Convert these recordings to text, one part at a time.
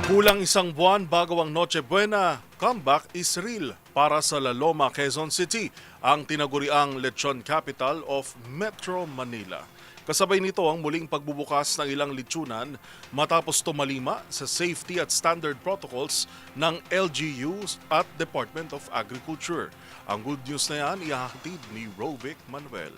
Kulang isang buwan bago ang Noche Buena, comeback is real para sa La Loma, Quezon City, ang tinaguriang lechon capital of Metro Manila. Kasabay nito ang muling pagbubukas ng ilang lechonan matapos tumalima sa safety at standard protocols ng LGU at Department of Agriculture. Ang good news na yan ihahatid ni Rovic Manuel.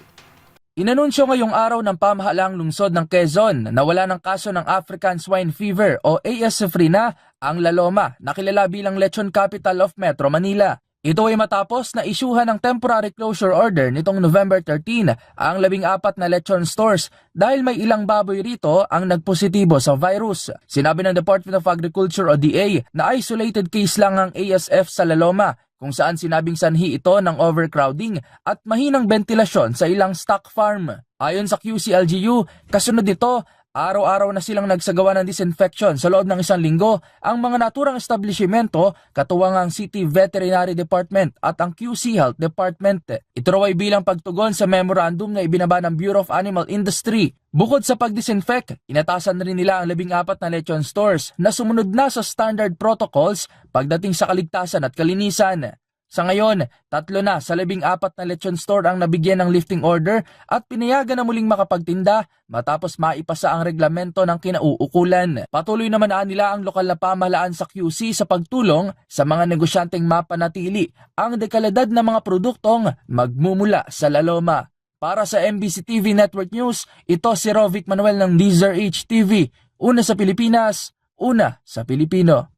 Inanunsyo ngayong araw ng pamahalaang lungsod ng Quezon na wala ng kaso ng African Swine Fever o ASF na ang La Loma na kilala bilang Lechon Capital of Metro Manila. Ito ay matapos na isyuhan ng temporary closure order nitong November 13 ang 14 na lechon stores dahil may ilang baboy rito ang nagpositibo sa virus. Sinabi ng Department of Agriculture o DA na isolated case lang ang ASF sa La Loma, kung saan sinabing sanhi ito ng overcrowding at mahinang ventilasyon sa ilang stock farm. Ayon sa QC-LGU, kasunod nito, araw-araw na silang nagsagawa ng disinfection sa loob ng isang linggo ang mga naturang establishmento katuwang ang City Veterinary Department at ang QC Health Department. Ito raw ay bilang pagtugon sa memorandum na ibinaba ng Bureau of Animal Industry. Bukod sa pag-disinfect, inatasan rin nila ang 14 na lechon stores na sumunod na sa standard protocols pagdating sa kaligtasan at kalinisan. Sa ngayon, 3 na sa 14 na lechon store ang nabigyan ng lifting order at pinayagan na muling makapagtinda matapos maipasa ang reglamento ng kinauukulan. Patuloy naman nila ang lokal na pamahalaan sa QC sa pagtulong sa mga negosyanteng mapanatili ang dekalidad ng mga produktong magmumula sa La Loma. Para sa MBC TV Network News, ito si Rovic Manuel ng DZRH TV. Una sa Pilipinas, una sa Pilipino.